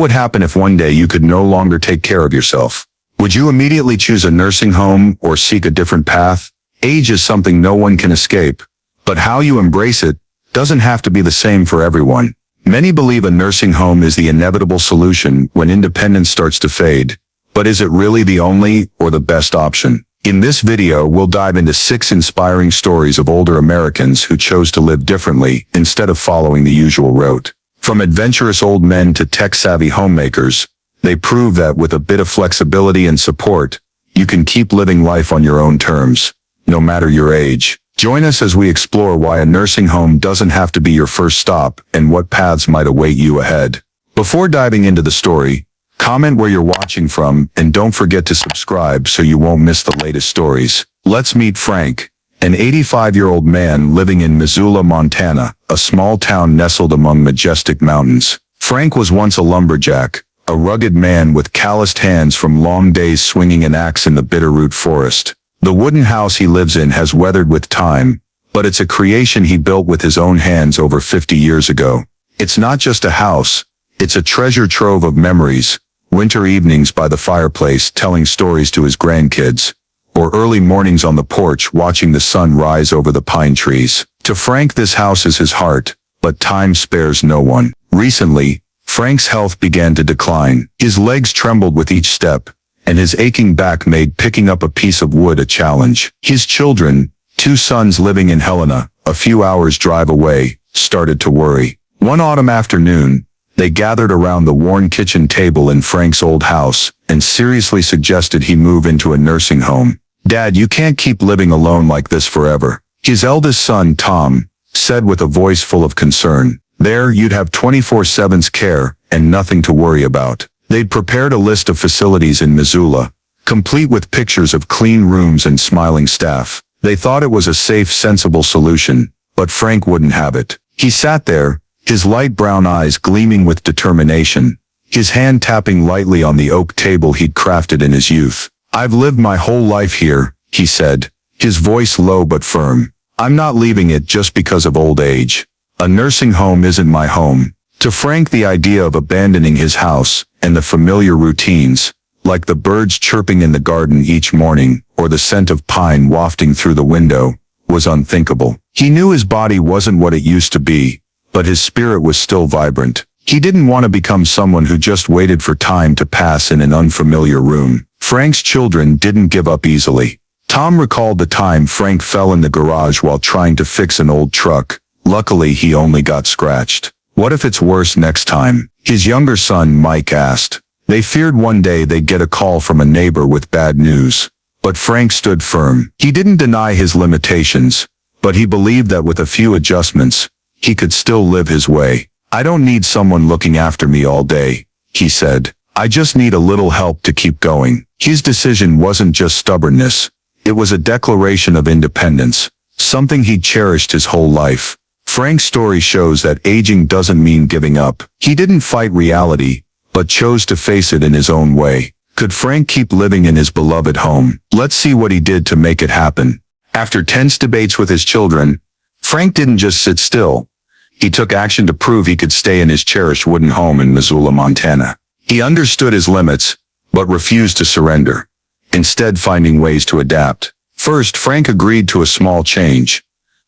would happen if one day you could no longer take care of yourself? Would you immediately choose a nursing home or seek a different path? Age is something no one can escape, but how you embrace it doesn't have to be the same for everyone. Many believe a nursing home is the inevitable solution when independence starts to fade, but is it really the only or the best option? In this video, we'll dive into 6 inspiring stories of older Americans who chose to live differently instead of following the usual route. From adventurous old men to tech-savvy homemakers, they prove that with a bit of flexibility and support, you can keep living life on your own terms, no matter your age. Join us as we explore why a nursing home doesn't have to be your first stop and what paths might await you ahead. Before diving into the story, comment where you're watching from and don't forget to subscribe so you won't miss the latest stories. Let's meet Frank, an 85-year-old man living in Missoula, Montana, a small town nestled among majestic mountains. Frank was once a lumberjack, a rugged man with calloused hands from long days swinging an axe in the Bitterroot forest. The wooden house he lives in has weathered with time, but it's a creation he built with his own hands over 50 years ago. It's not just a house, it's a treasure trove of memories, winter evenings by the fireplace telling stories to his grandkids, or early mornings on the porch watching the sun rise over the pine trees. To Frank, this house is his heart, but time spares no one. Recently, Frank's health began to decline. His legs trembled with each step, and his aching back made picking up a piece of wood a challenge. His children, 2 sons living in Helena, a few hours' drive away, started to worry. One autumn afternoon, they gathered around the worn kitchen table in Frank's old house and seriously suggested he move into a nursing home. "Dad, you can't keep living alone like this forever," his eldest son, Tom, said with a voice full of concern. "There, you'd have 24/7's care and nothing to worry about." They'd prepared a list of facilities in Missoula, complete with pictures of clean rooms and smiling staff. They thought it was a safe, sensible solution, but Frank wouldn't have it. He sat there, his light brown eyes gleaming with determination, his hand tapping lightly on the oak table he'd crafted in his youth. "I've lived my whole life here," he said, his voice low but firm. "I'm not leaving it just because of old age. A nursing home isn't my home." To Frank, the idea of abandoning his house and the familiar routines, like the birds chirping in the garden each morning or the scent of pine wafting through the window, was unthinkable. He knew his body wasn't what it used to be, but his spirit was still vibrant. He didn't want to become someone who just waited for time to pass in an unfamiliar room. Frank's children didn't give up easily. Tom recalled the time Frank fell in the garage while trying to fix an old truck. Luckily, he only got scratched. "What if it's worse next time?" his younger son, Mike, asked. They feared one day they'd get a call from a neighbor with bad news. But Frank stood firm. He didn't deny his limitations, but he believed that with a few adjustments, he could still live his way. "I don't need someone looking after me all day," he said. "I just need a little help to keep going." His decision wasn't just stubbornness. It was a declaration of independence, something he'd cherished his whole life. Frank's story shows that aging doesn't mean giving up. He didn't fight reality, but chose to face it in his own way. Could Frank keep living in his beloved home? Let's see what he did to make it happen. After tense debates with his children, Frank didn't just sit still. He took action to prove he could stay in his cherished wooden home in Missoula, Montana. He understood his limits, but refused to surrender, instead finding ways to adapt. First, Frank agreed to a small change,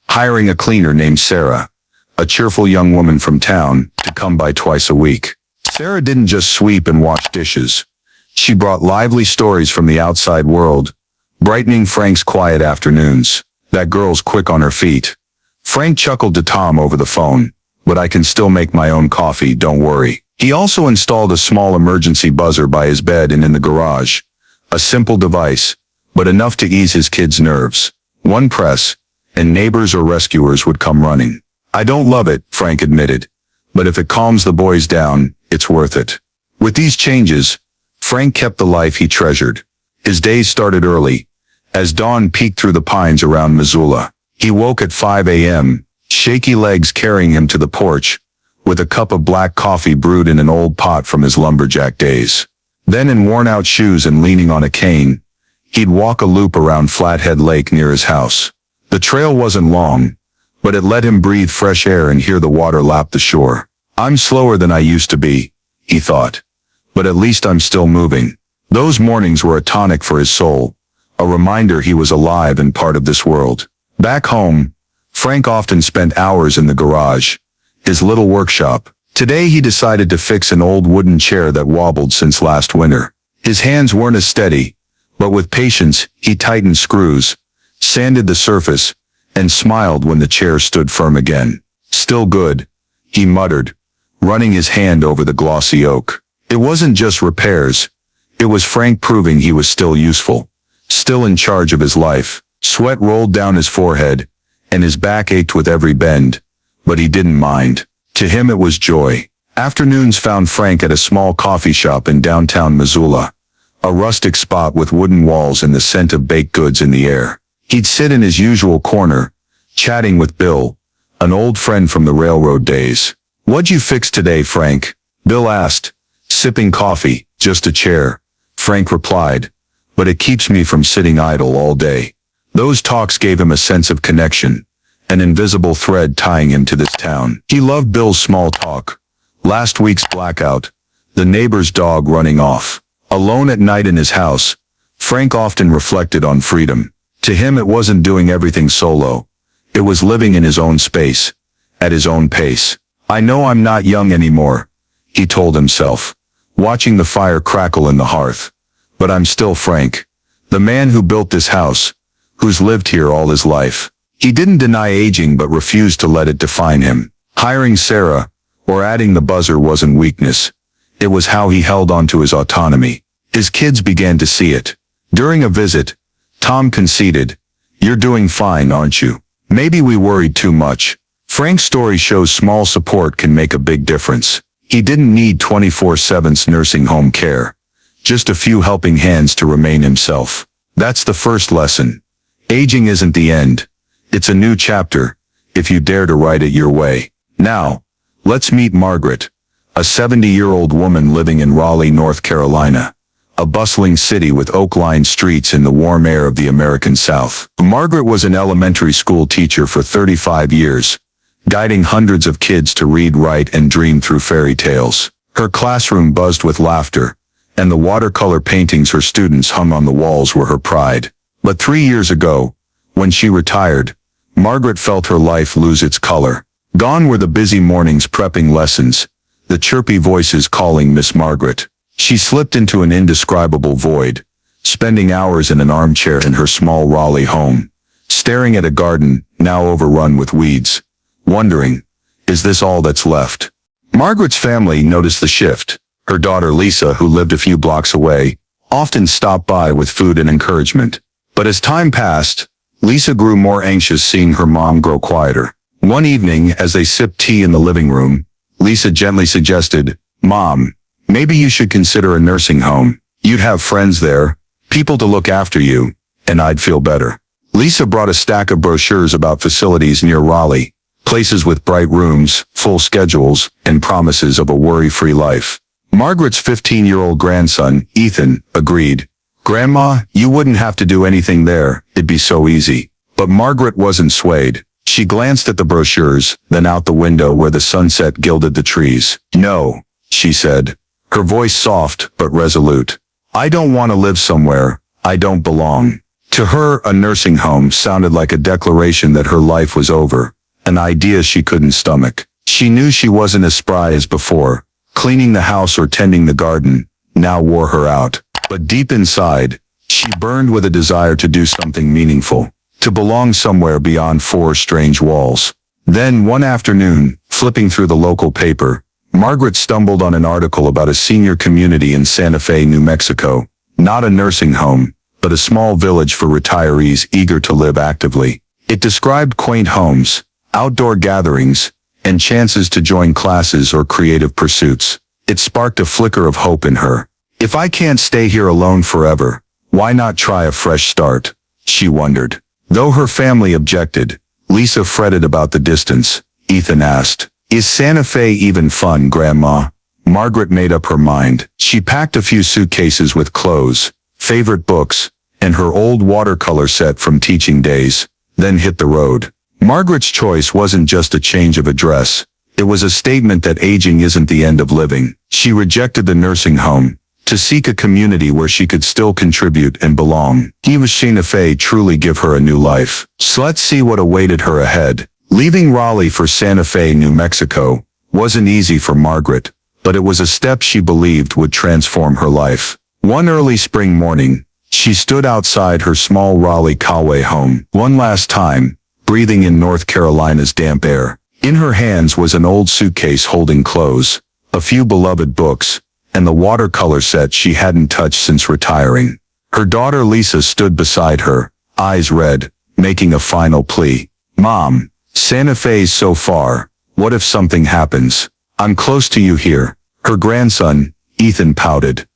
hiring a cleaner named Sarah, a cheerful young woman from town, to come by twice a week. Sarah didn't just sweep and wash dishes. She brought lively stories from the outside world, brightening Frank's quiet afternoons. "That girl's quick on her feet." Frank chuckled to Tom over the phone. "But I can still make my own coffee, don't worry." He also installed a small emergency buzzer by his bed and in the garage. A simple device, but enough to ease his kids' nerves. One press, and neighbors or rescuers would come running. "I don't love it," Frank admitted, "but if it calms the boys down, it's worth it." With these changes, Frank kept the life he treasured. His days started early, as dawn peeked through the pines around Missoula. He woke at 5 a.m., shaky legs carrying him to the porch, with a cup of black coffee brewed in an old pot from his lumberjack days. Then, in worn-out shoes and leaning on a cane, he'd walk a loop around Flathead Lake near his house. The trail wasn't long, but it let him breathe fresh air and hear the water lap the shore. "I'm slower than I used to be," he thought. But at least I'm still moving. Those mornings were a tonic for his soul, a reminder he was alive and part of this world. Back home, Frank often spent hours in the garage, his little workshop. Today he decided to fix an old wooden chair that wobbled since last winter. His hands weren't as steady, but with patience he tightened screws, sanded the surface, and smiled when the chair stood firm again. Still good, he muttered, running his hand over the glossy oak. It wasn't just repairs. It was Frank proving he was still useful, still in charge of his life. Sweat rolled down his forehead, and his back ached with every bend, but he didn't mind. To him it was joy. Afternoons found Frank at a small coffee shop in downtown Missoula, a rustic spot with wooden walls and the scent of baked goods in the air. He'd sit in his usual corner, chatting with Bill, an old friend from the railroad days. "What'd you fix today, Frank?" Bill asked, sipping coffee. "Just a chair," Frank replied, "but it keeps me from sitting idle all day." Those talks gave him a sense of connection, an invisible thread tying him to this town. He loved Bill's small talk. Last week's blackout, the neighbor's dog running off. Alone at night in his house, Frank often reflected on freedom. To him it wasn't doing everything solo. It was living in his own space, at his own pace. "I know I'm not young anymore," he told himself, watching the fire crackle in the hearth. "But I'm still Frank, the man who built this house, who's lived here all his life." He didn't deny aging but refused to let it define him. Hiring Sarah, or adding the buzzer wasn't weakness. It was how he held on to his autonomy. His kids began to see it. During a visit, Tom conceded, "You're doing fine, aren't you? Maybe we worried too much." Frank's story shows small support can make a big difference. He didn't need 24/7 nursing home care, just a few helping hands to remain himself. That's the first lesson. Aging isn't the end. It's a new chapter, if you dare to write it your way. Now, let's meet Margaret, a 70-year-old woman living in Raleigh, North Carolina, a bustling city with oak-lined streets in the warm air of the American South. Margaret was an elementary school teacher for 35 years, guiding hundreds of kids to read, write, and dream through fairy tales. Her classroom buzzed with laughter, and the watercolor paintings her students hung on the walls were her pride. But 3 years ago, when she retired, Margaret felt her life lose its color. Gone were the busy mornings prepping lessons, the chirpy voices calling Miss Margaret. She slipped into an indescribable void, spending hours in an armchair in her small Raleigh home, staring at a garden now overrun with weeds, wondering, is this all that's left? Margaret's family noticed the shift. Her daughter Lisa, who lived a few blocks away, often stopped by with food and encouragement. But as time passed, Lisa grew more anxious, seeing her mom grow quieter. One evening, as they sipped tea in the living room, Lisa gently suggested, "Mom, maybe you should consider a nursing home. You'd have friends there, people to look after you, and I'd feel better." Lisa brought a stack of brochures about facilities near Raleigh, places with bright rooms, full schedules, and promises of a worry-free life. Margaret's 15-year-old grandson, Ethan, agreed. "Grandma, you wouldn't have to do anything there, it'd be so easy." But Margaret wasn't swayed. She glanced at the brochures, then out the window where the sunset gilded the trees. "No," she said, her voice soft but resolute. "I don't want to live somewhere I don't belong." To her, a nursing home sounded like a declaration that her life was over, an idea she couldn't stomach. She knew she wasn't as spry as before. Cleaning the house or tending the garden now wore her out. But deep inside, she burned with a desire to do something meaningful, to belong somewhere beyond four strange walls. Then one afternoon, flipping through the local paper, Margaret stumbled on an article about a senior community in Santa Fe, New Mexico. Not a nursing home, but a small village for retirees eager to live actively. It described quaint homes, outdoor gatherings, and chances to join classes or creative pursuits. It sparked a flicker of hope in her. If I can't stay here alone forever, why not try a fresh start? She wondered. Though her family objected, Lisa fretted about the distance. Ethan asked, "Is Santa Fe even fun, Grandma?" Margaret made up her mind. She packed a few suitcases with clothes, favorite books, and her old watercolor set from teaching days, then hit the road. Margaret's choice wasn't just a change of address. It was a statement that aging isn't the end of living. She rejected the nursing home to seek a community where she could still contribute and belong. Was Santa Fe truly give her a new life? So let's see what awaited her ahead. Leaving Raleigh for Santa Fe, New Mexico, wasn't easy for Margaret, but it was a step she believed would transform her life. One early spring morning, she stood outside her small Raleigh-Coway home, one last time, breathing in North Carolina's damp air. In her hands was an old suitcase holding clothes, a few beloved books, and the watercolor set she hadn't touched since retiring. Her daughter Lisa stood beside her, eyes red, making a final plea. "Mom, Santa Fe's so far. What if something happens? I'm close to you here." Her grandson, Ethan, pouted.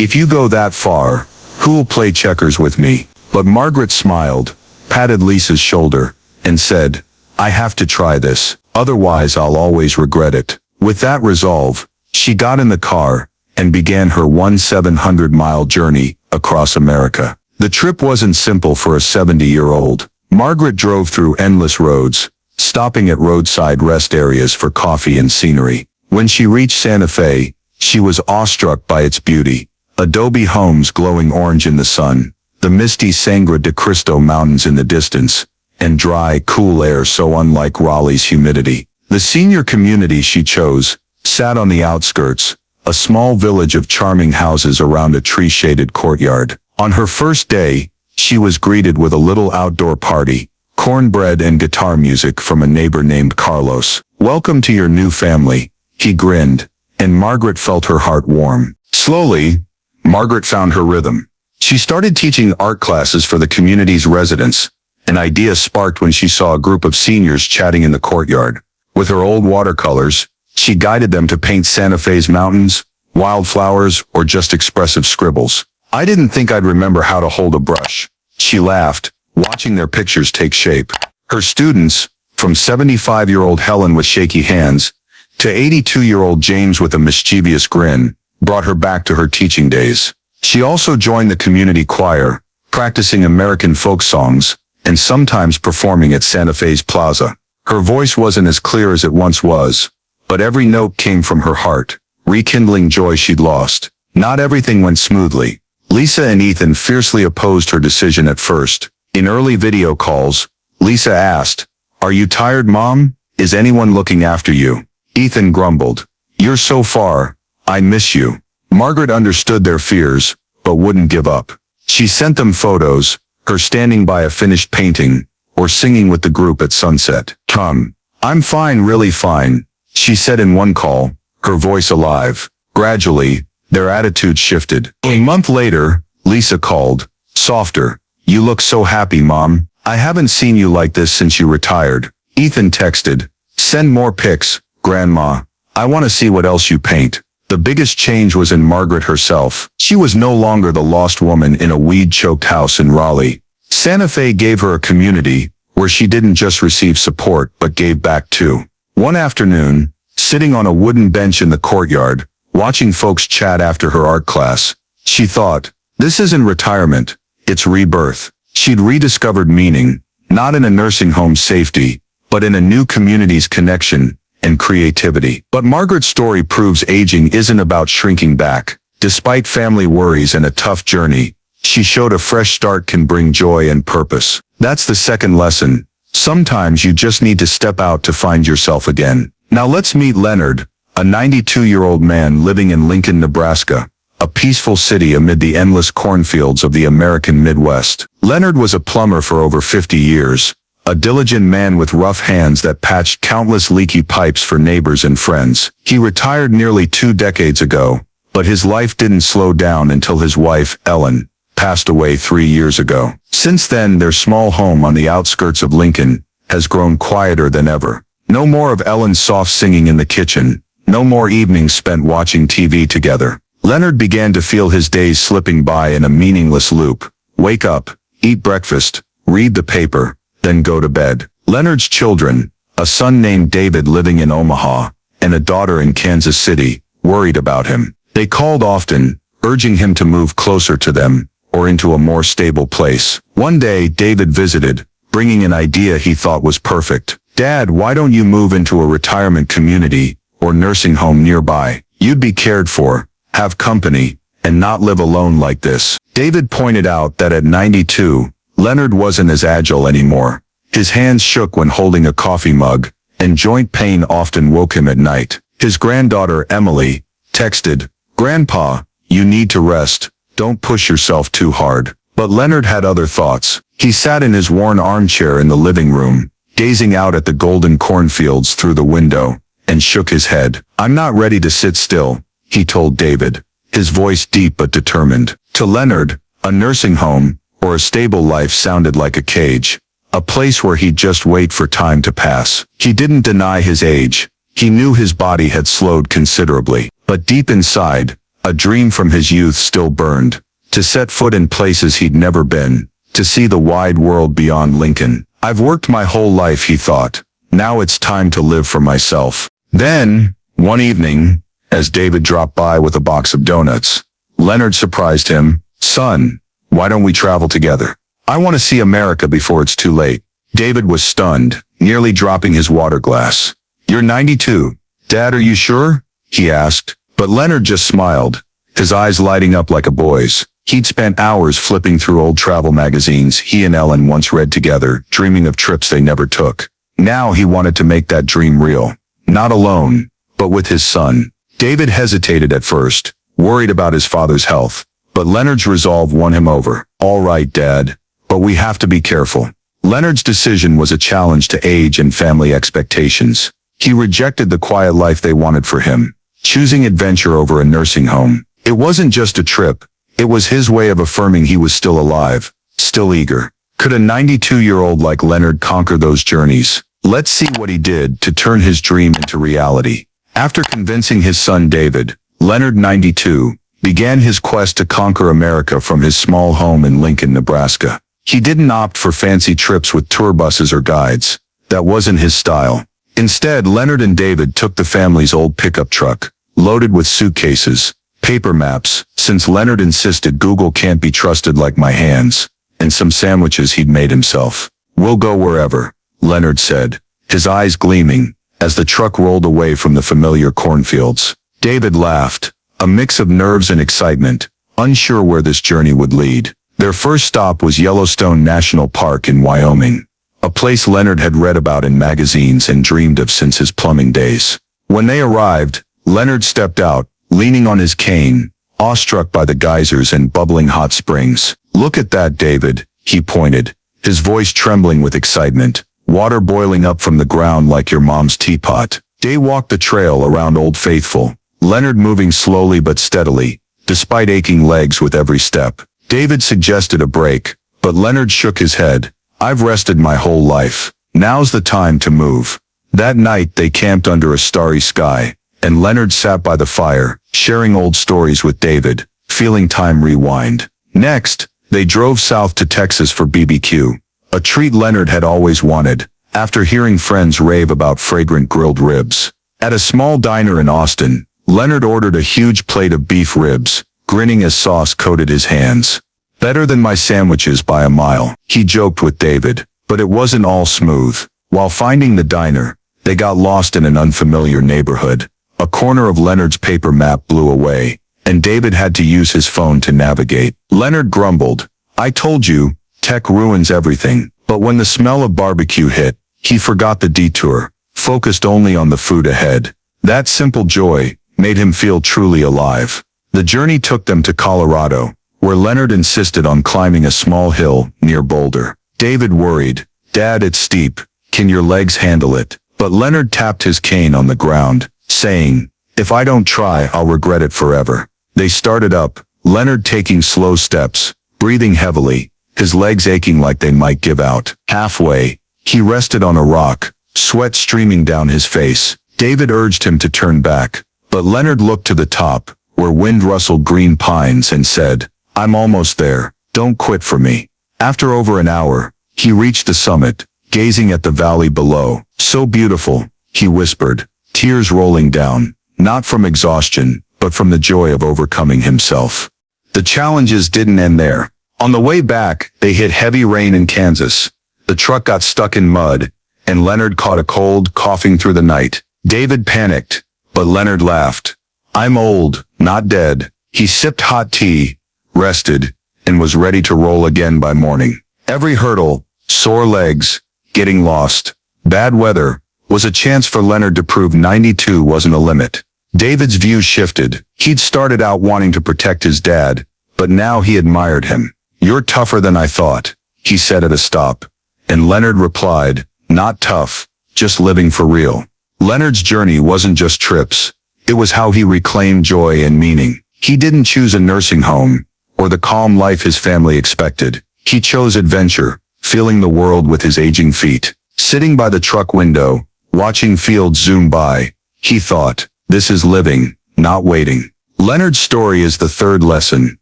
"If you go that far, who'll play checkers with me?" But Margaret smiled, patted Lisa's shoulder, and said, "I have to try this. Otherwise I'll always regret it." With that resolve, she got in the car and began her 700-mile journey across America. The trip wasn't simple for a 70-year-old. Margaret drove through endless roads, stopping at roadside rest areas for coffee and scenery. When she reached Santa Fe, she was awestruck by its beauty. Adobe homes glowing orange in the sun, the misty Sangre de Cristo mountains in the distance, and dry, cool air so unlike Raleigh's humidity. The senior community she chose sat on the outskirts, a small village of charming houses around a tree-shaded courtyard. On her first day, she was greeted with a little outdoor party, cornbread and guitar music from a neighbor named Carlos. "Welcome to your new family," he grinned, and Margaret felt her heart warm. Slowly, Margaret found her rhythm. She started teaching art classes for the community's residents. An idea sparked when she saw a group of seniors chatting in the courtyard. With her old watercolors, she guided them to paint Santa Fe's mountains, wildflowers, or just expressive scribbles. "I didn't think I'd remember how to hold a brush," she laughed, watching their pictures take shape. Her students, from 75-year-old Helen with shaky hands to 82-year-old James with a mischievous grin, brought her back to her teaching days. She also joined the community choir, practicing American folk songs, and sometimes performing at Santa Fe's Plaza. Her voice wasn't as clear as it once was, but every note came from her heart, rekindling joy she'd lost. Not everything went smoothly. Lisa and Ethan fiercely opposed her decision at first. In early video calls, Lisa asked, "Are you tired, Mom? Is anyone looking after you?" Ethan grumbled, "You're so far. I miss you." Margaret understood their fears, but wouldn't give up. She sent them photos, her standing by a finished painting, or singing with the group at sunset. "I'm fine, really fine," she said in one call, her voice alive. Gradually, their attitudes shifted. A month later, Lisa called, softer. "You look so happy, Mom. I haven't seen you like this since you retired." Ethan texted, "Send more pics, Grandma. I want to see what else you paint." The biggest change was in Margaret herself. She was no longer the lost woman in a weed-choked house in Raleigh. Santa Fe gave her a community where she didn't just receive support but gave back too. One afternoon, sitting on a wooden bench in the courtyard, watching folks chat after her art class, she thought, "This isn't retirement, it's rebirth." She'd rediscovered meaning, not in a nursing home's safety, but in a new community's connection and creativity. But Margaret's story proves aging isn't about shrinking back. Despite family worries and a tough journey, she showed a fresh start can bring joy and purpose. That's the second lesson. Sometimes you just need to step out to find yourself again. Now let's meet Leonard, a 92-year-old man living in Lincoln, Nebraska, a peaceful city amid the endless cornfields of the American Midwest. Leonard was a plumber for over 50 years, a diligent man with rough hands that patched countless leaky pipes for neighbors and friends. He retired nearly 2 decades ago, but his life didn't slow down until his wife, Ellen, passed away 3 years ago. Since then, their small home on the outskirts of Lincoln has grown quieter than ever. No more of Ellen's soft singing in the kitchen, no more evenings spent watching TV together. Leonard began to feel his days slipping by in a meaningless loop. Wake up, eat breakfast, read the paper, then go to bed. Leonard's children, a son named David living in Omaha, and a daughter in Kansas City, worried about him. They called often, urging him to move closer to them, or into a more stable place. One day, David visited, bringing an idea he thought was perfect. "Dad, why don't you move into a retirement community or nursing home nearby? You'd be cared for, have company, and not live alone like this." David pointed out that at 92, Leonard wasn't as agile anymore. His hands shook when holding a coffee mug, and joint pain often woke him at night. His granddaughter, Emily, texted, "Grandpa, you need to rest. Don't push yourself too hard." But Leonard had other thoughts. He sat in his worn armchair in the living room, gazing out at the golden cornfields through the window, and shook his head. "I'm not ready to sit still," he told David, his voice deep but determined. To Leonard, a nursing home, or a stable life sounded like a cage, a place where he'd just wait for time to pass. He didn't deny his age. He knew his body had slowed considerably, but deep inside, a dream from his youth still burned. To set foot in places he'd never been, to see the wide world beyond Lincoln. "I've worked my whole life," he thought. "Now it's time to live for myself." Then, one evening, as David dropped by with a box of donuts, Leonard surprised him. "Son, why don't we travel together? I want to see America before it's too late." David was stunned, nearly dropping his water glass. "You're 92. Dad, are you sure?" he asked. But Leonard just smiled, his eyes lighting up like a boy's. He'd spent hours flipping through old travel magazines he and Ellen once read together, dreaming of trips they never took. Now he wanted to make that dream real. Not alone, but with his son. David hesitated at first, worried about his father's health. But Leonard's resolve won him over. "All right, Dad, but we have to be careful." Leonard's decision was a challenge to age and family expectations. He rejected the quiet life they wanted for him, choosing adventure over a nursing home. It wasn't just a trip. It was his way of affirming he was still alive, still eager. Could a 92-year-old like Leonard conquer those journeys? Let's see what he did to turn his dream into reality. After convincing his son David, Leonard, 92, began his quest to conquer America from his small home in Lincoln, Nebraska. He didn't opt for fancy trips with tour buses or guides. That wasn't his style. Instead, Leonard and David took the family's old pickup truck, loaded with suitcases, paper maps, since Leonard insisted Google can't be trusted like my hands, and some sandwiches he'd made himself. "We'll go wherever," Leonard said, his eyes gleaming, as the truck rolled away from the familiar cornfields. David laughed, a mix of nerves and excitement, unsure where this journey would lead. Their first stop was Yellowstone National Park in Wyoming, a place Leonard had read about in magazines and dreamed of since his plumbing days. When they arrived, Leonard stepped out, leaning on his cane, awestruck by the geysers and bubbling hot springs. "Look at that, David," he pointed, his voice trembling with excitement. "Water boiling up from the ground like your mom's teapot." They walked the trail around Old Faithful, Leonard moving slowly but steadily, despite aching legs with every step. David suggested a break, but Leonard shook his head. "I've rested my whole life. Now's the time to move." That night they camped under a starry sky, and Leonard sat by the fire, sharing old stories with David, feeling time rewind. Next, they drove south to Texas for BBQ, a treat Leonard had always wanted, after hearing friends rave about fragrant grilled ribs. At a small diner in Austin, Leonard ordered a huge plate of beef ribs, grinning as sauce coated his hands. "Better than my sandwiches by a mile," he joked with David, but it wasn't all smooth. While finding the diner, they got lost in an unfamiliar neighborhood. A corner of Leonard's paper map blew away, and David had to use his phone to navigate. Leonard grumbled, "I told you, tech ruins everything." But when the smell of barbecue hit, he forgot the detour, focused only on the food ahead. That simple joy made him feel truly alive. The journey took them to Colorado, where Leonard insisted on climbing a small hill near Boulder. David worried, "Dad, it's steep. Can your legs handle it?" But Leonard tapped his cane on the ground, saying, "If I don't try, I'll regret it forever." They started up, Leonard taking slow steps, breathing heavily, his legs aching like they might give out. Halfway, he rested on a rock, sweat streaming down his face. David urged him to turn back, but Leonard looked to the top, where wind rustled green pines, and said, "I'm almost there. Don't quit for me." After over an hour, he reached the summit, gazing at the valley below. "So beautiful," he whispered, tears rolling down, not from exhaustion, but from the joy of overcoming himself. The challenges didn't end there. On the way back, they hit heavy rain in Kansas. The truck got stuck in mud, and Leonard caught a cold, coughing through the night. David panicked, but Leonard laughed. I'm old, not dead. He sipped hot tea, rested, and was ready to roll again by morning. Every hurdle, sore legs, getting lost, bad weather, was a chance for Leonard to prove 92 wasn't a limit. David's view shifted. He'd started out wanting to protect his dad, but now he admired him. You're tougher than I thought, he said at a stop. And Leonard replied, not tough, just living for real. Leonard's journey wasn't just trips. It was how he reclaimed joy and meaning. He didn't choose a nursing home, or the calm life his family expected. He chose adventure, feeling the world with his aging feet. Sitting by the truck window, watching fields zoom by, he thought, this is living, not waiting. Leonard's story is the third lesson.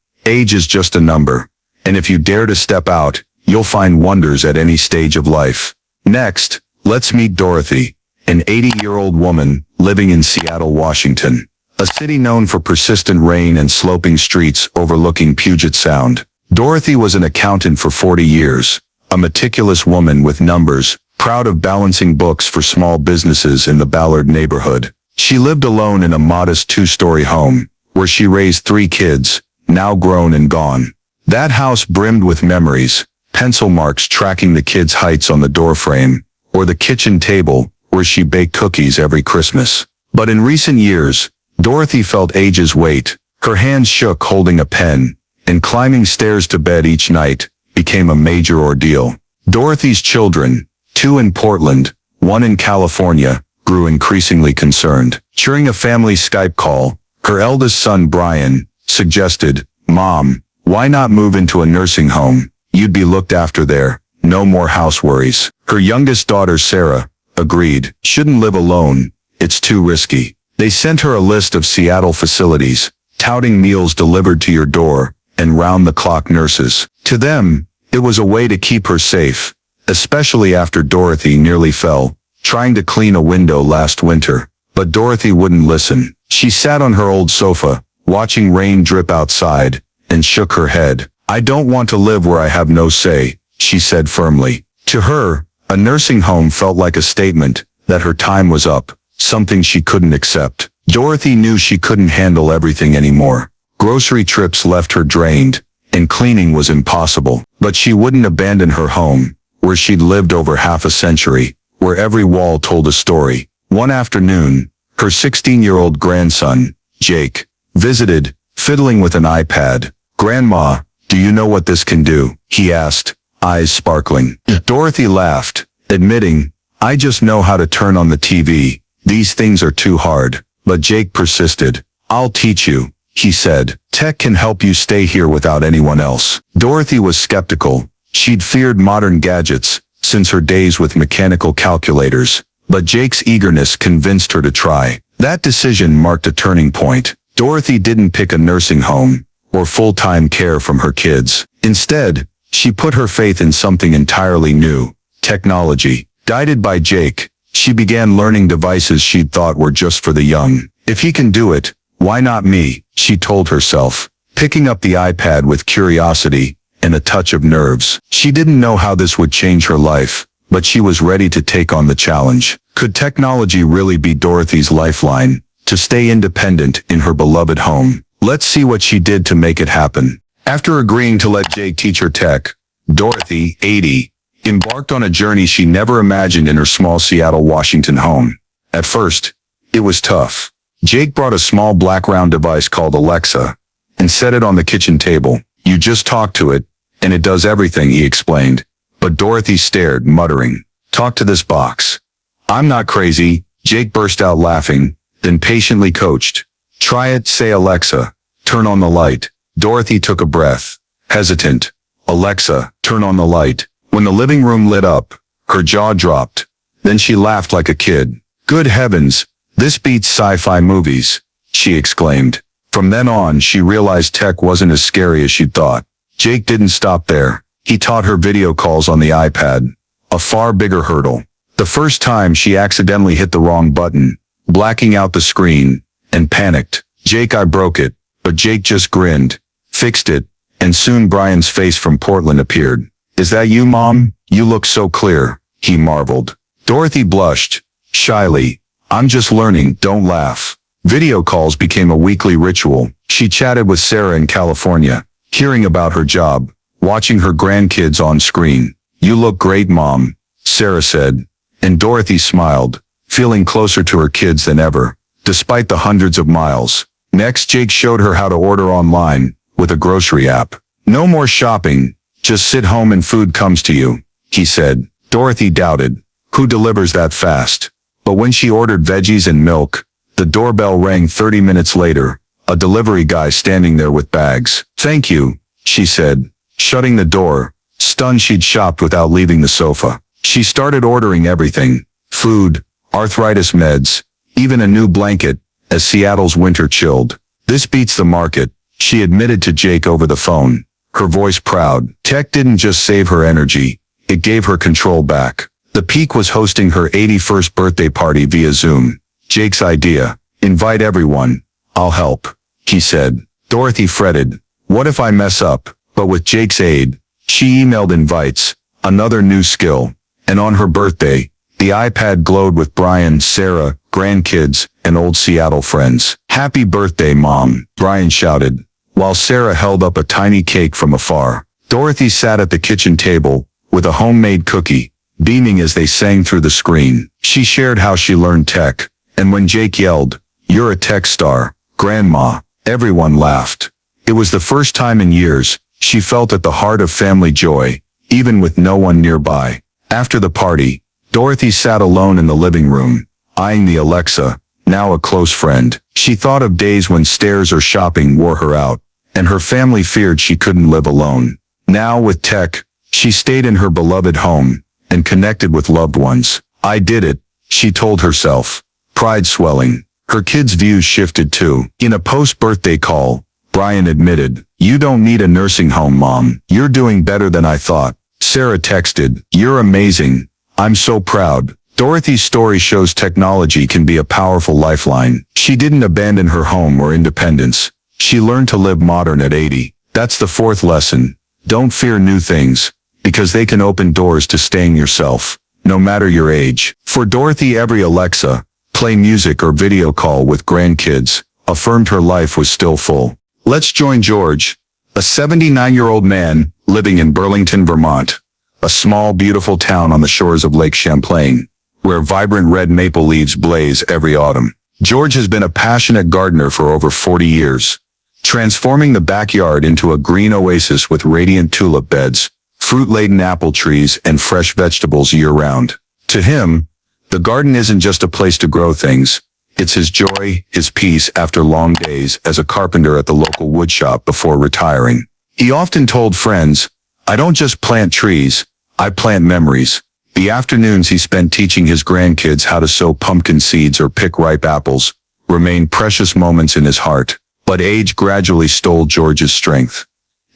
Age is just a number. And if you dare to step out, you'll find wonders at any stage of life. Next, let's meet Dorothy, an 80-year-old woman living in Seattle, Washington, a city known for persistent rain and sloping streets overlooking Puget Sound. Dorothy was an accountant for 40 years, a meticulous woman with numbers, proud of balancing books for small businesses in the Ballard neighborhood. She lived alone in a modest 2-story home, where she raised 3 kids, now grown and gone. That house brimmed with memories, pencil marks tracking the kids' heights on the doorframe, or the kitchen table, where she baked cookies every Christmas. But in recent years, Dorothy felt age's weight. Her hands shook holding a pen, and climbing stairs to bed each night became a major ordeal. Dorothy's children, 2 in Portland, 1 in California, grew increasingly concerned. During a family Skype call, her eldest son Brian suggested, Mom, why not move into a nursing home? You'd be looked after there, no more house worries. Her youngest daughter Sarah agreed, shouldn't live alone, it's too risky. They sent her a list of Seattle facilities, touting meals delivered to your door, and round-the-clock nurses. To them, it was a way to keep her safe, especially after Dorothy nearly fell, trying to clean a window last winter. But Dorothy wouldn't listen. She sat on her old sofa, watching rain drip outside, and shook her head. I don't want to live where I have no say, she said firmly. To her, a nursing home felt like a statement that her time was up, something she couldn't accept. Dorothy knew she couldn't handle everything anymore. Grocery trips left her drained, and cleaning was impossible. But she wouldn't abandon her home, where she'd lived over half a century, where every wall told a story. One afternoon, her 16-year-old grandson, Jake, visited, fiddling with an iPad. Grandma, do you know what this can do? He asked, eyes sparkling. Dorothy laughed, admitting, I just know how to turn on the TV. These things are too hard. But Jake persisted. I'll teach you, he said. Tech can help you stay here without anyone else. Dorothy was skeptical. She'd feared modern gadgets since her days with mechanical calculators. But Jake's eagerness convinced her to try. That decision marked a turning point. Dorothy didn't pick a nursing home or full-time care from her kids. Instead, she put her faith in something entirely new, technology. Guided by Jake, she began learning devices she'd thought were just for the young. If he can do it, why not me? She told herself, picking up the iPad with curiosity and a touch of nerves. She didn't know how this would change her life, but she was ready to take on the challenge. Could technology really be Dorothy's lifeline to stay independent in her beloved home? Let's see what she did to make it happen. After agreeing to let Jake teach her tech, Dorothy, 80, embarked on a journey she never imagined in her small Seattle, Washington home. At first, it was tough. Jake brought a small black round device called Alexa and set it on the kitchen table. You just talk to it, and it does everything, he explained. But Dorothy stared, muttering, talk to this box. I'm not crazy, Jake burst out laughing, then patiently coached. Try it, say Alexa, turn on the light. Dorothy took a breath, hesitant. Alexa, turn on the light. When the living room lit up, her jaw dropped. Then she laughed like a kid. Good heavens, this beats sci-fi movies, she exclaimed. From then on, she realized tech wasn't as scary as she'd thought. Jake didn't stop there. He taught her video calls on the iPad, a far bigger hurdle. The first time she accidentally hit the wrong button, blacking out the screen, and panicked. Jake, I broke it, but Jake just grinned, fixed it, and soon Brian's face from Portland appeared. Is that you, Mom? You look so clear, he marveled. Dorothy blushed, shyly. I'm just learning, don't laugh. Video calls became a weekly ritual. She chatted with Sarah in California, hearing about her job, watching her grandkids on screen. You look great, Mom, Sarah said, and Dorothy smiled, feeling closer to her kids than ever, despite the hundreds of miles. Next, Jake showed her how to order online, with a grocery app. No more shopping, just sit home and food comes to you, he said. Dorothy doubted. Who delivers that fast? But when she ordered veggies and milk, the doorbell rang 30 minutes later, a delivery guy standing there with bags. Thank you, she said, shutting the door, stunned she'd shopped without leaving the sofa. She started ordering everything: food, arthritis meds, even a new blanket, as Seattle's winter chilled. This beats the market, she admitted to Jake over the phone, her voice proud. Tech didn't just save her energy, it gave her control back. The peak was hosting her 81st birthday party via Zoom. Jake's idea. Invite everyone. I'll help, he said. Dorothy fretted. What if I mess up? But with Jake's aid, she emailed invites, another new skill. And on her birthday, the iPad glowed with Brian, Sarah, grandkids, and old Seattle friends. Happy birthday, Mom, Brian shouted, while Sarah held up a tiny cake from afar. Dorothy sat at the kitchen table, with a homemade cookie, beaming as they sang through the screen. She shared how she learned tech, and when Jake yelled, "You're a tech star, Grandma," everyone laughed. It was the first time in years she felt at the heart of family joy, even with no one nearby. After the party, Dorothy sat alone in the living room, eyeing the Alexa, now a close friend. She thought of days when stairs or shopping wore her out, and her family feared she couldn't live alone. Now with tech, she stayed in her beloved home, and connected with loved ones. I did it, she told herself, pride swelling. Her kids' views shifted too. In a post-birthday call, Brian admitted, "You don't need a nursing home, Mom. You're doing better than I thought." Sarah texted, "You're amazing. I'm so proud." Dorothy's story shows technology can be a powerful lifeline. She didn't abandon her home or independence. She learned to live modern at 80. That's the fourth lesson. Don't fear new things, because they can open doors to staying yourself, no matter your age. For Dorothy, every Alexa, play music or video call with grandkids, affirmed her life was still full. Let's join George, a 79-year-old man living in Burlington, Vermont, a small, beautiful town on the shores of Lake Champlain, where vibrant red maple leaves blaze every autumn. George has been a passionate gardener for over 40 years, transforming the backyard into a green oasis with radiant tulip beds, fruit-laden apple trees, and fresh vegetables year-round. To him, the garden isn't just a place to grow things. It's his joy, his peace after long days as a carpenter at the local woodshop before retiring. He often told friends, "I don't just plant trees, I plant memories." The afternoons he spent teaching his grandkids how to sow pumpkin seeds or pick ripe apples remained precious moments in his heart. But age gradually stole George's strength.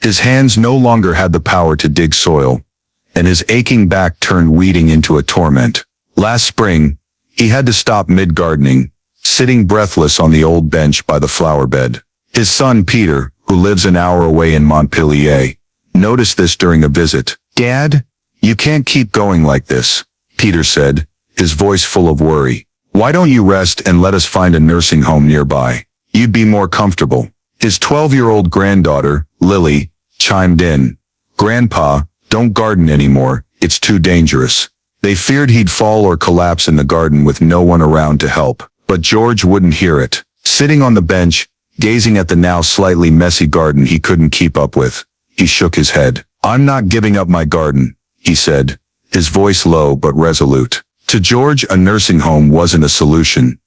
His hands no longer had the power to dig soil, and his aching back turned weeding into a torment. Last spring, he had to stop mid-gardening, sitting breathless on the old bench by the flower bed. His son Peter, who lives an hour away in Montpellier, noticed this during a visit. "Dad, you can't keep going like this," Peter said, his voice full of worry. "Why don't you rest and let us find a nursing home nearby? You'd be more comfortable." His 12-year-old granddaughter, Lily, chimed in. "Grandpa, don't garden anymore, it's too dangerous." They feared he'd fall or collapse in the garden with no one around to help. But George wouldn't hear it. Sitting on the bench, gazing at the now slightly messy garden he couldn't keep up with, he shook his head. "I'm not giving up my garden," he said, his voice low but resolute. To George, a nursing home wasn't a solution.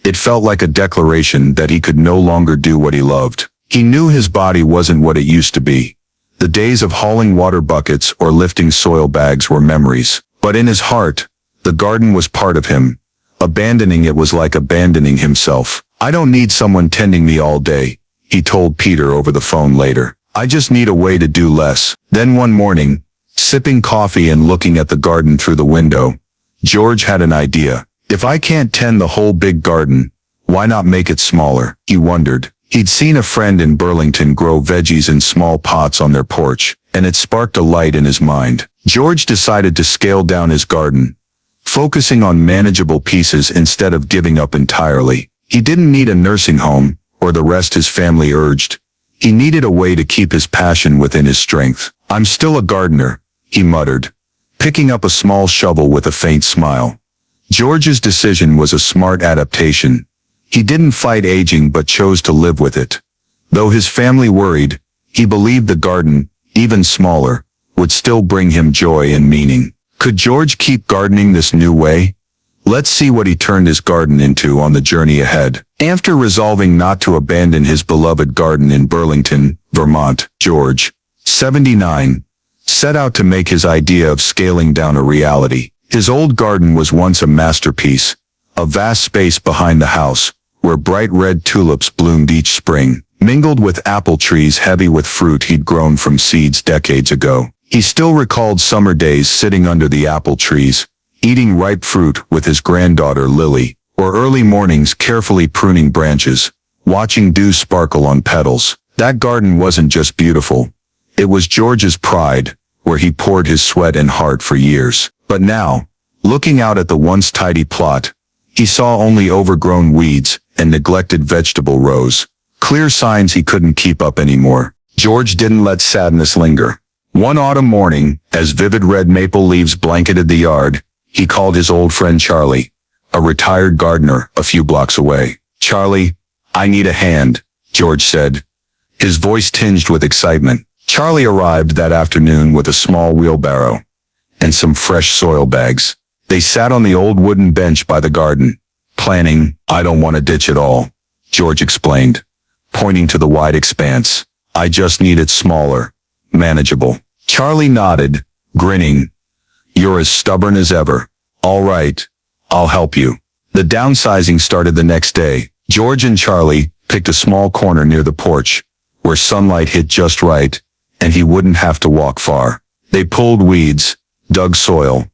It felt like a declaration that he could no longer do what he loved. He knew his body wasn't what it used to be. The days of hauling water buckets or lifting soil bags were memories. But in his heart, the garden was part of him. Abandoning it was like abandoning himself. "I don't need someone tending me all day," he told Peter over the phone later. "I just need a way to do less." Then one morning, sipping coffee and looking at the garden through the window, George had an idea. "If I can't tend the whole big garden, why not make it smaller?" he wondered. He'd seen a friend in Burlington grow veggies in small pots on their porch, and it sparked a light in his mind. George decided to scale down his garden, focusing on manageable pieces instead of giving up entirely. He didn't need a nursing home, or the rest his family urged. He needed a way to keep his passion within his strength. "I'm still a gardener," he muttered, picking up a small shovel with a faint smile. George's decision was a smart adaptation. He didn't fight aging but chose to live with it. Though his family worried, he believed the garden, even smaller, would still bring him joy and meaning. Could George keep gardening this new way? Let's see what he turned his garden into on the journey ahead. After resolving not to abandon his beloved garden in Burlington, Vermont, George, 79, set out to make his idea of scaling down a reality. His old garden was once a masterpiece, a vast space behind the house, where bright red tulips bloomed each spring, mingled with apple trees heavy with fruit he'd grown from seeds decades ago. He still recalled summer days sitting under the apple trees, eating ripe fruit with his granddaughter Lily, or early mornings carefully pruning branches, watching dew sparkle on petals. That garden wasn't just beautiful. It was George's pride, where he poured his sweat and heart for years. But now, looking out at the once tidy plot, he saw only overgrown weeds and neglected vegetable rows, clear signs he couldn't keep up anymore. George didn't let sadness linger. One autumn morning, as vivid red maple leaves blanketed the yard, he called his old friend Charlie, a retired gardener a few blocks away. "Charlie, I need a hand," George said, his voice tinged with excitement. Charlie arrived that afternoon with a small wheelbarrow and some fresh soil bags. They sat on the old wooden bench by the garden, planning. "I don't want to ditch it all," George explained, pointing to the wide expanse. "I just need it smaller, manageable." Charlie nodded, grinning. "You're as stubborn as ever. All right, I'll help you." The downsizing started the next day. George and Charlie picked a small corner near the porch, where sunlight hit just right, and he wouldn't have to walk far. They pulled weeds, dug soil,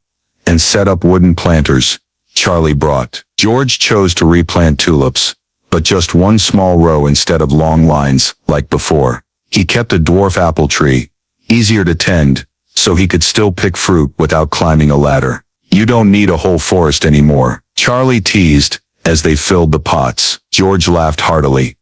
and set up wooden planters Charlie brought. George chose to replant tulips, but just one small row instead of long lines like before. He kept a dwarf apple tree, easier to tend, so he could still pick fruit without climbing a ladder. "You don't need a whole forest anymore," Charlie teased as they filled the pots. George laughed heartily.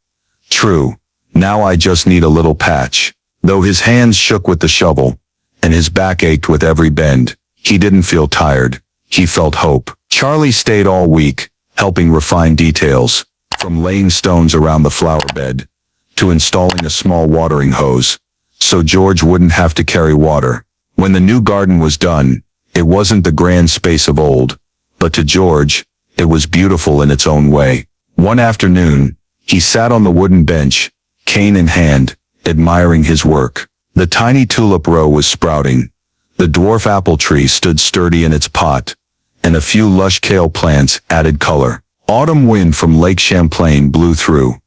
"True, now I just need a little patch." Though his hands shook with the shovel, and his back ached with every bend, he didn't feel tired. He felt hope. Charlie stayed all week, helping refine details, from laying stones around the flower bed to installing a small watering hose, so George wouldn't have to carry water. When the new garden was done, it wasn't the grand space of old, but to George, it was beautiful in its own way. One afternoon, he sat on the wooden bench, cane in hand, admiring his work. The tiny tulip row was sprouting. The dwarf apple tree stood sturdy in its pot, and a few lush kale plants added color. Autumn wind from Lake Champlain blew through,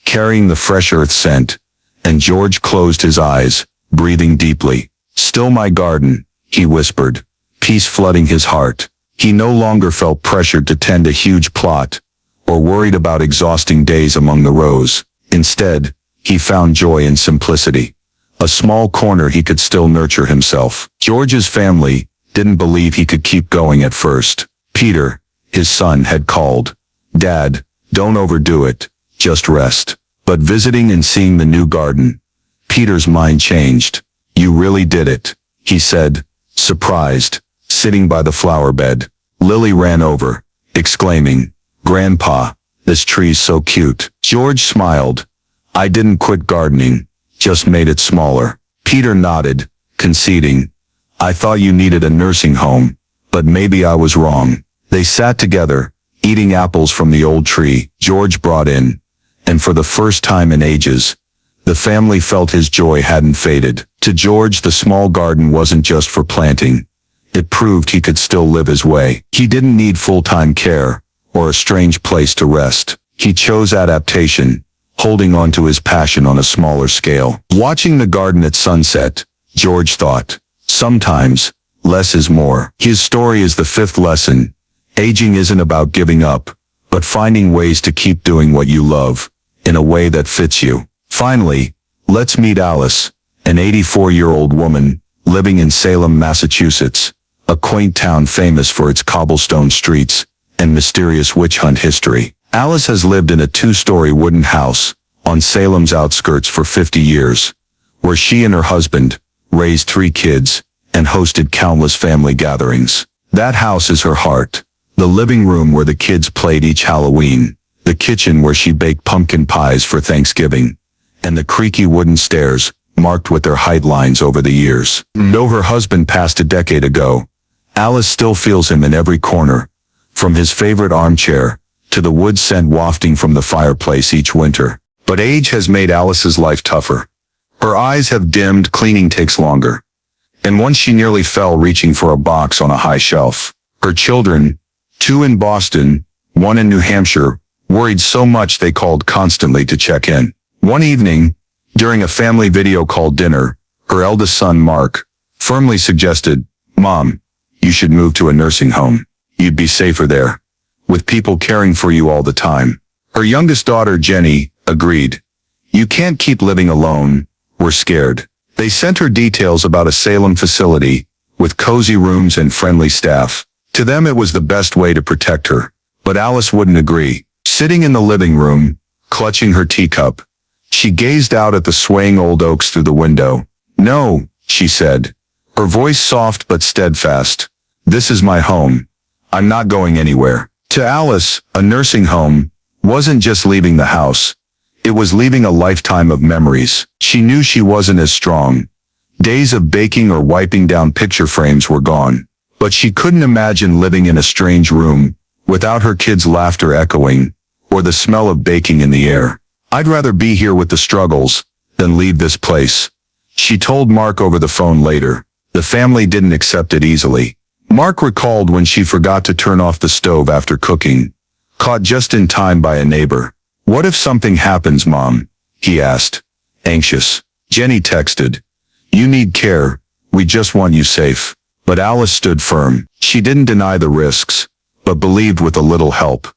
carrying the fresh earth scent, and George closed his eyes, breathing deeply. "Still my garden," he whispered, peace flooding his heart. He no longer felt pressured to tend a huge plot, or worried about exhausting days among the rows. Instead, he found joy in simplicity. A small corner he could still nurture himself. George's family didn't believe he could keep going at first. Peter, his son, had called. "Dad, don't overdo it, just rest." But visiting and seeing the new garden, Peter's mind changed. "You really did it," he said, surprised, sitting by the flower bed. Lily ran over, exclaiming, "Grandpa, this tree's so cute." George smiled. "I didn't quit gardening, just made it smaller." Peter nodded, conceding, "I thought you needed a nursing home, but maybe I was wrong." They sat together, eating apples from the old tree George brought in, and for the first time in ages, the family felt his joy hadn't faded. To George, the small garden wasn't just for planting. It proved he could still live his way. He didn't need full-time care, or a strange place to rest. He chose adaptation, holding on to his passion on a smaller scale. Watching the garden at sunset, George thought, sometimes, less is more. His story is the fifth lesson. Aging isn't about giving up, but finding ways to keep doing what you love, in a way that fits you. Finally, let's meet Alice, an 84-year-old woman, living in Salem, Massachusetts, a quaint town famous for its cobblestone streets and mysterious witch hunt history. Alice has lived in a two-story wooden house on Salem's outskirts for 50 years, where she and her husband raised 3 kids and hosted countless family gatherings. That house is her heart, the living room where the kids played each Halloween, the kitchen where she baked pumpkin pies for Thanksgiving, and the creaky wooden stairs marked with their height lines over the years. Though her husband passed a decade ago, Alice still feels him in every corner, from his favorite armchair to the wood scent wafting from the fireplace each winter. But age has made Alice's life tougher. Her eyes have dimmed, cleaning takes longer. And once she nearly fell reaching for a box on a high shelf. Her children, 2 in Boston, 1 in New Hampshire, worried so much they called constantly to check in. One evening, during a family video call dinner, her eldest son, Mark, firmly suggested, "Mom, you should move to a nursing home. You'd be safer there, with people caring for you all the time." Her youngest daughter, Jenny, agreed. "You can't keep living alone. We're scared." They sent her details about a Salem facility, with cozy rooms and friendly staff. To them it was the best way to protect her. But Alice wouldn't agree. Sitting in the living room, clutching her teacup, she gazed out at the swaying old oaks through the window. "No," she said, her voice soft but steadfast. "This is my home. I'm not going anywhere." To Alice, a nursing home wasn't just leaving the house. It was leaving a lifetime of memories. She knew she wasn't as strong. Days of baking or wiping down picture frames were gone. But she couldn't imagine living in a strange room, without her kids' laughter echoing, or the smell of baking in the air. "I'd rather be here with the struggles than leave this place," she told Mark over the phone later. The family didn't accept it easily. Mark recalled when she forgot to turn off the stove after cooking, caught just in time by a neighbor. "What if something happens, Mom?" he asked, anxious. Jenny texted, "You need care. We just want you safe." But Alice stood firm. She didn't deny the risks, but believed with a little help,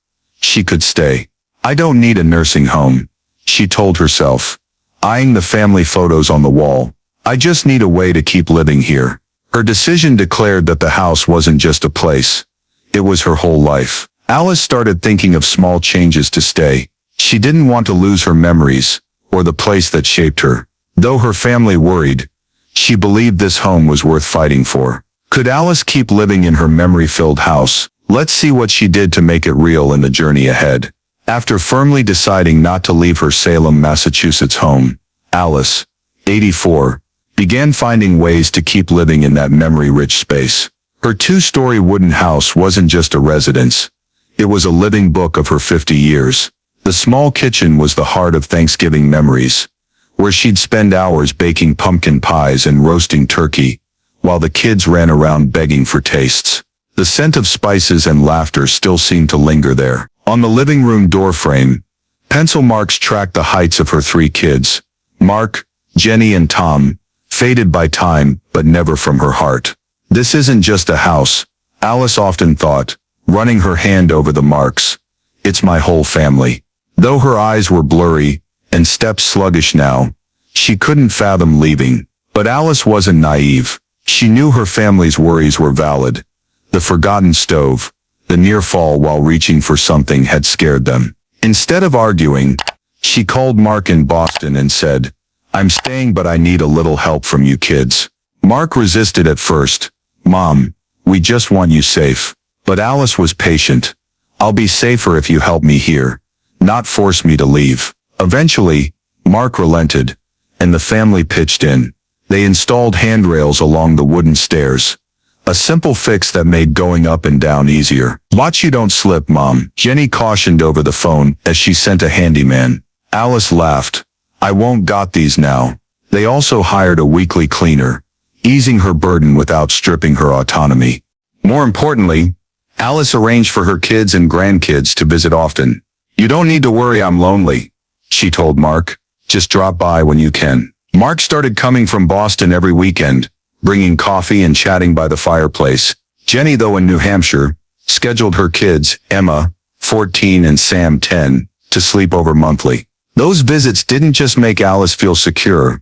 she could stay. "I don't need a nursing home," she told herself, eyeing the family photos on the wall. "I just need a way to keep living here." Her decision declared that the house wasn't just a place. It was her whole life. Alice started thinking of small changes to stay. She didn't want to lose her memories, or the place that shaped her. Though her family worried, she believed this home was worth fighting for. Could Alice keep living in her memory-filled house? Let's see what she did to make it real in the journey ahead. After firmly deciding not to leave her Salem, Massachusetts home, Alice, 84, began finding ways to keep living in that memory-rich space. Her 2-story wooden house wasn't just a residence. It was a living book of her 50 years. The small kitchen was the heart of Thanksgiving memories, where she'd spend hours baking pumpkin pies and roasting turkey, while the kids ran around begging for tastes. The scent of spices and laughter still seemed to linger there. On the living room doorframe, pencil marks tracked the heights of her 3 kids, Mark, Jenny and Tom, faded by time but never from her heart. "This isn't just a house," Alice often thought, running her hand over the marks. "It's my whole family." Though her eyes were blurry and steps sluggish now, she couldn't fathom leaving. But Alice wasn't naive. She knew her family's worries were valid. The forgotten stove, the near fall while reaching for something had scared them. Instead of arguing, she called Mark in Boston and said, "I'm staying but I need a little help from you kids." Mark resisted at first. "Mom, we just want you safe." But Alice was patient. "I'll be safer if you help me here, not force me to leave." Eventually, Mark relented, and the family pitched in. They installed handrails along the wooden stairs, a simple fix that made going up and down easier. "Watch you don't slip, Mom," Jenny cautioned over the phone as she sent a handyman. Alice laughed. "I won't, got these now." They also hired a weekly cleaner, easing her burden without stripping her autonomy. More importantly, Alice arranged for her kids and grandkids to visit often. "You don't need to worry I'm lonely," she told Mark. "Just drop by when you can." Mark started coming from Boston every weekend, bringing coffee and chatting by the fireplace. Jenny, though in New Hampshire, scheduled her kids, Emma, 14 and Sam, 10, to sleep over monthly. Those visits didn't just make Alice feel secure.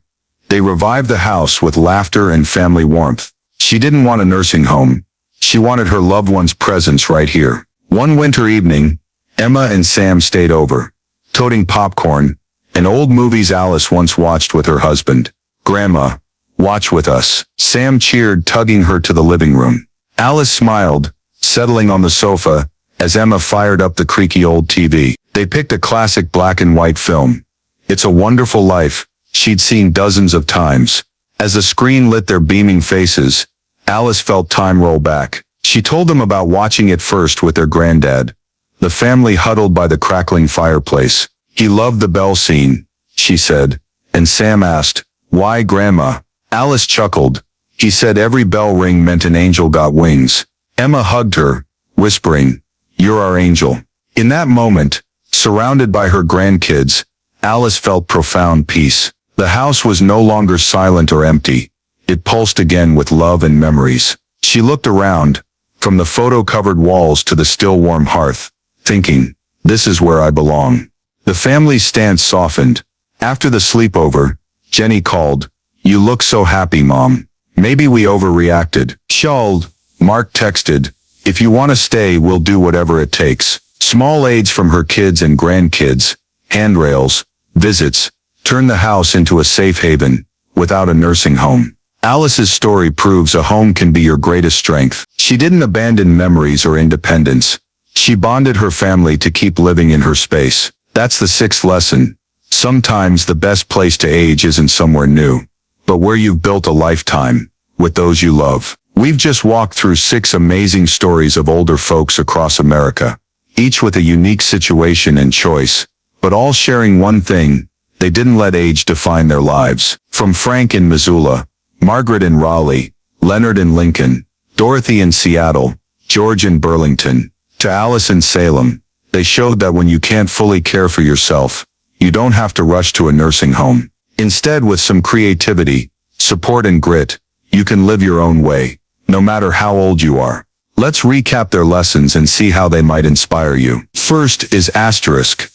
They revived the house with laughter and family warmth. She didn't want a nursing home. She wanted her loved one's presence right here. One winter evening, Emma and Sam stayed over, toting popcorn and old movies Alice once watched with her husband. "Grandma, watch with us," Sam cheered, tugging her to the living room. Alice smiled, settling on the sofa, as Emma fired up the creaky old TV. They picked a classic black and white film, It's a Wonderful Life, she'd seen dozens of times. As the screen lit their beaming faces, Alice felt time roll back. She told them about watching it first with their granddad. The family huddled by the crackling fireplace. "He loved the bell scene," she said, and Sam asked, "Why, Grandma?" Alice chuckled. "He said every bell ring meant an angel got wings." Emma hugged her, whispering, "You're our angel." In that moment, surrounded by her grandkids, Alice felt profound peace. The house was no longer silent or empty. It pulsed again with love and memories. She looked around, from the photo-covered walls to the still warm hearth, thinking, "This is where I belong." The family's stance softened. After the sleepover, Jenny called, "You look so happy, Mom." "Maybe we overreacted." "Shawled," Mark texted, "If you want to stay, we'll do whatever it takes." Small aids from her kids and grandkids, handrails, visits, turned the house into a safe haven, without a nursing home. Alice's story proves a home can be your greatest strength. She didn't abandon memories or independence. She bonded her family to keep living in her space. That's the sixth lesson. Sometimes the best place to age isn't somewhere new, but where you've built a lifetime, with those you love. We've just walked through 6 amazing stories of older folks across America, each with a unique situation and choice, but all sharing one thing: they didn't let age define their lives. From Frank in Missoula, Margaret in Raleigh, Leonard in Lincoln, Dorothy in Seattle, George in Burlington, to Alice in Salem, they showed that when you can't fully care for yourself, you don't have to rush to a nursing home. Instead, with some creativity, support and grit, you can live your own way, no matter how old you are. Let's recap their lessons and see how they might inspire you. First is asterisk,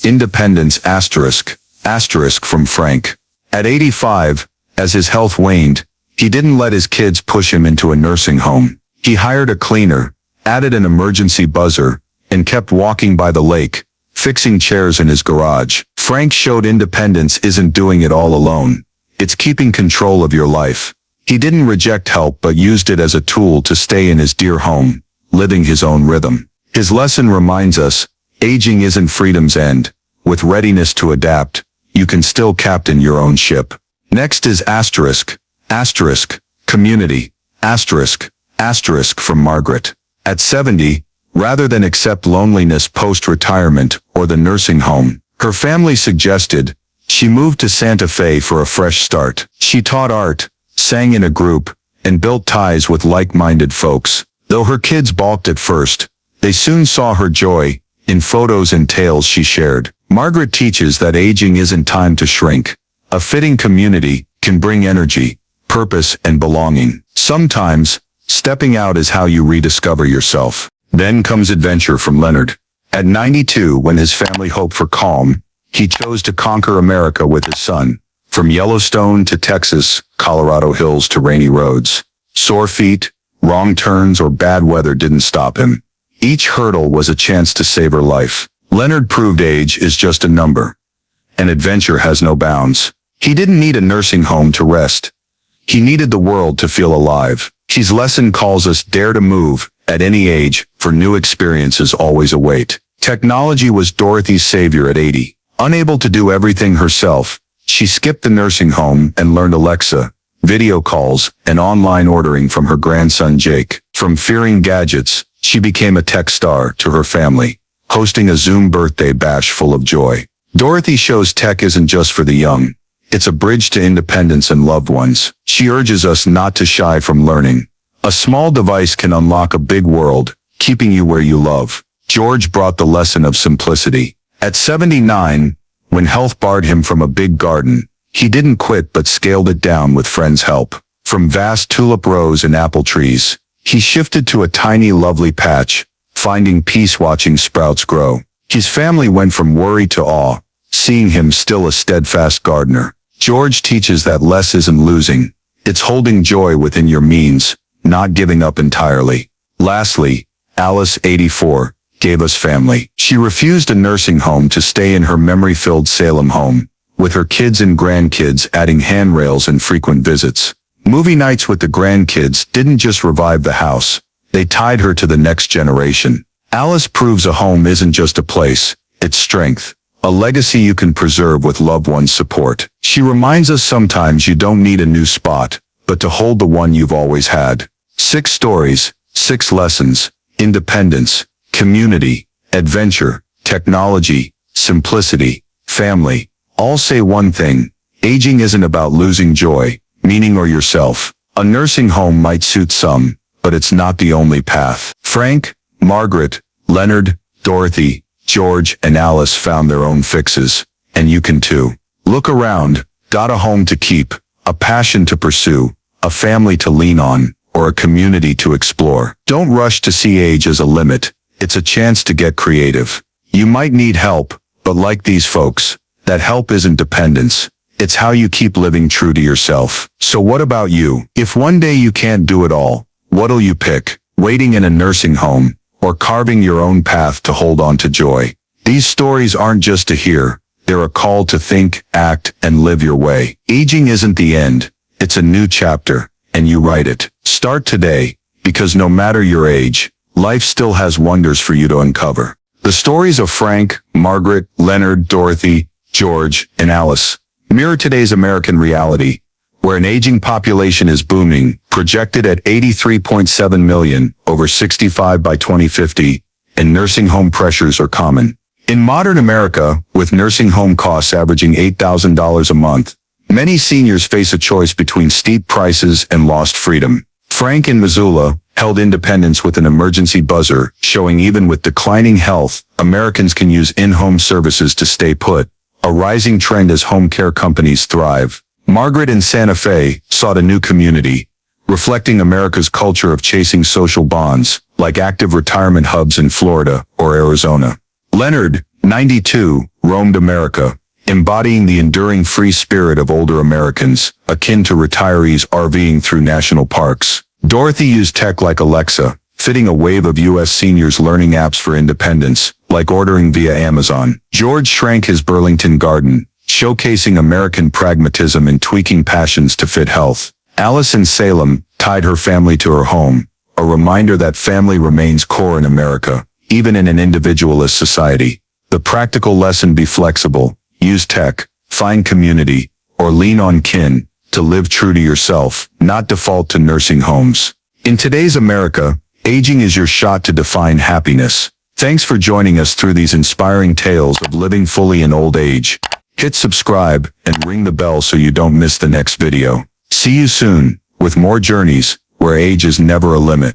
independence asterisk from Frank. At 85, as his health waned, he didn't let his kids push him into a nursing home. He hired a cleaner, added an emergency buzzer, and kept walking by the lake, fixing chairs in his garage. Frank showed independence isn't doing it all alone. It's keeping control of your life. He didn't reject help but used it as a tool to stay in his dear home, living his own rhythm. His lesson reminds us, aging isn't freedom's end. With readiness to adapt, you can still captain your own ship. Next is asterisk, community, asterisk from Margaret. At 70, rather than accept loneliness post-retirement or the nursing home, her family suggested she moved to Santa Fe for a fresh start. She taught art, sang in a group, and built ties with like-minded folks. Though her kids balked at first, they soon saw her joy in photos and tales she shared. Margaret teaches that aging isn't time to shrink. A fitting community can bring energy, purpose, and belonging. Sometimes, stepping out is how you rediscover yourself. Then comes adventure from Leonard. At 92, when his family hoped for calm, he chose to conquer America with his son. From Yellowstone to Texas, Colorado hills to rainy roads. Sore feet, wrong turns, or bad weather didn't stop him. Each hurdle was a chance to save her life. Leonard proved age is just a number, and adventure has no bounds. He didn't need a nursing home to rest. He needed the world to feel alive. His lesson calls us dare to move, at any age, for new experiences always await. Technology was Dorothy's savior at 80. Unable to do everything herself, she skipped the nursing home and learned Alexa, video calls, and online ordering from her grandson Jake. From fearing gadgets, she became a tech star to her family, hosting a Zoom birthday bash full of joy. Dorothy shows tech isn't just for the young. It's a bridge to independence and loved ones. She urges us not to shy from learning. A small device can unlock a big world, keeping you where you love. George brought the lesson of simplicity. At 79, when health barred him from a big garden, he didn't quit but scaled it down with friends' help. From vast tulip rows and apple trees, he shifted to a tiny lovely patch, finding peace watching sprouts grow. His family went from worry to awe, seeing him still a steadfast gardener. George teaches that less isn't losing. It's holding joy within your means, not giving up entirely. Lastly, Alice, 84, gave us family. She refused a nursing home to stay in her memory-filled Salem home, with her kids and grandkids adding handrails and frequent visits. Movie nights with the grandkids didn't just revive the house, they tied her to the next generation. Alice proves a home isn't just a place, it's strength, a legacy you can preserve with loved ones' support. She reminds us sometimes you don't need a new spot, but to hold the one you've always had. 6 stories, 6 lessons: independence, community, adventure, technology, simplicity, family. All say one thing: aging isn't about losing joy, meaning, or yourself. A nursing home might suit some, but it's not the only path. Frank, Margaret, Leonard, Dorothy, George, and Alice found their own fixes, and you can too. Look around, got a home to keep, a passion to pursue, a family to lean on, or a community to explore. Don't rush to see age as a limit. It's a chance to get creative. You might need help, but like these folks, that help isn't dependence. It's how you keep living true to yourself. So what about you? If one day you can't do it all, what'll you pick? Waiting in a nursing home, or carving your own path to hold on to joy? These stories aren't just to hear. They're a call to think, act, and live your way. Aging isn't the end. It's a new chapter, and you write it. Start today, because no matter your age, life still has wonders for you to uncover. The stories of Frank, Margaret, Leonard, Dorothy, George, and Alice mirror today's American reality, where an aging population is booming, projected at 83.7 million, over 65 by 2050, and nursing home pressures are common. In modern America, with nursing home costs averaging $8,000 a month, many seniors face a choice between steep prices and lost freedom. Frank in Missoula held independence with an emergency buzzer, showing even with declining health, Americans can use in-home services to stay put, a rising trend as home care companies thrive. Margaret in Santa Fe sought a new community, reflecting America's culture of chasing social bonds, like active retirement hubs in Florida or Arizona. Leonard, 92, roamed America, embodying the enduring free spirit of older Americans, akin to retirees RVing through national parks. Dorothy used tech like Alexa, fitting a wave of U.S. seniors learning apps for independence, like ordering via Amazon. George shrank his Burlington garden, showcasing American pragmatism and tweaking passions to fit health. Alice in Salem tied her family to her home, a reminder that family remains core in America, even in an individualist society. The practical lesson: be flexible, use tech, find community, or lean on kin to live true to yourself, not default to nursing homes. In today's America, aging is your shot to define happiness. Thanks for joining us through these inspiring tales of living fully in old age. Hit subscribe and ring the bell so you don't miss the next video. See you soon, with more journeys where age is never a limit.